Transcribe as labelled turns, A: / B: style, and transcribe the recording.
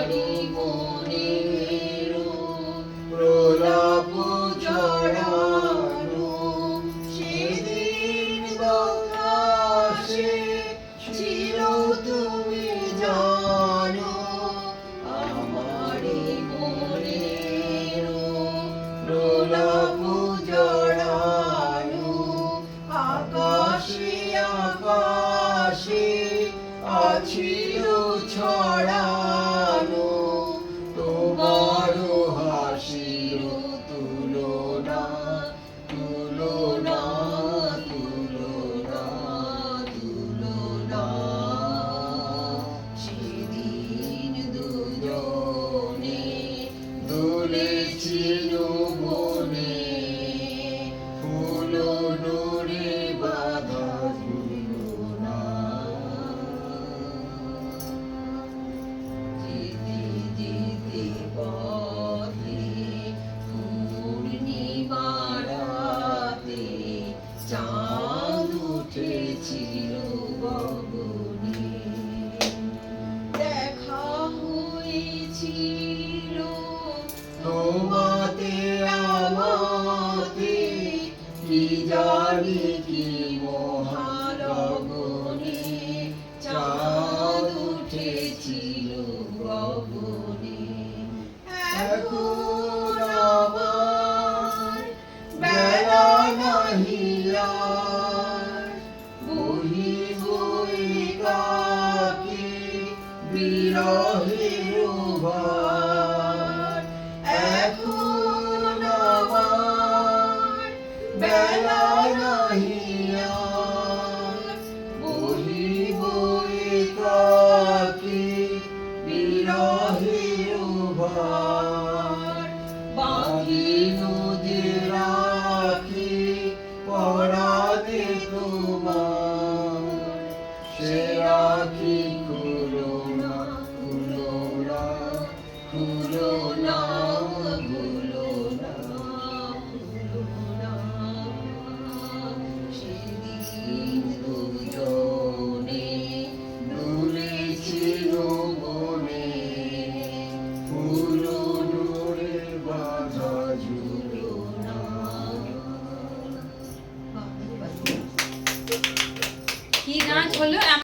A: আমারি মনের প্রলাপ জড়ানো সেদিন বাতাসে ছিল তুমি জানো আমারি মনের প্রলাপ জড়ানো আকাশে আকাশে আছিল ছড়ানো তোমার হাসির তুলনা তুলনা তুলনা তুলনা সেদিন দুজনে দুলেছিল বনে ফুল নূরে বাঁধা ঝুলনা যেতে যেতে পথে পূর্ণিমা রাতে চাঁদ উঠেছিল গগনে দেখা হয়েছিল তোমাতে আমাতে কি জানি কি মহালগনে চাঁদ উঠেছিল গগনে এখন আমার বেলা নাহি আর বহিব একাকী বিরহের ভার এখন আমার বেলা নাহি আর বহিব একাকী বিরহের ভার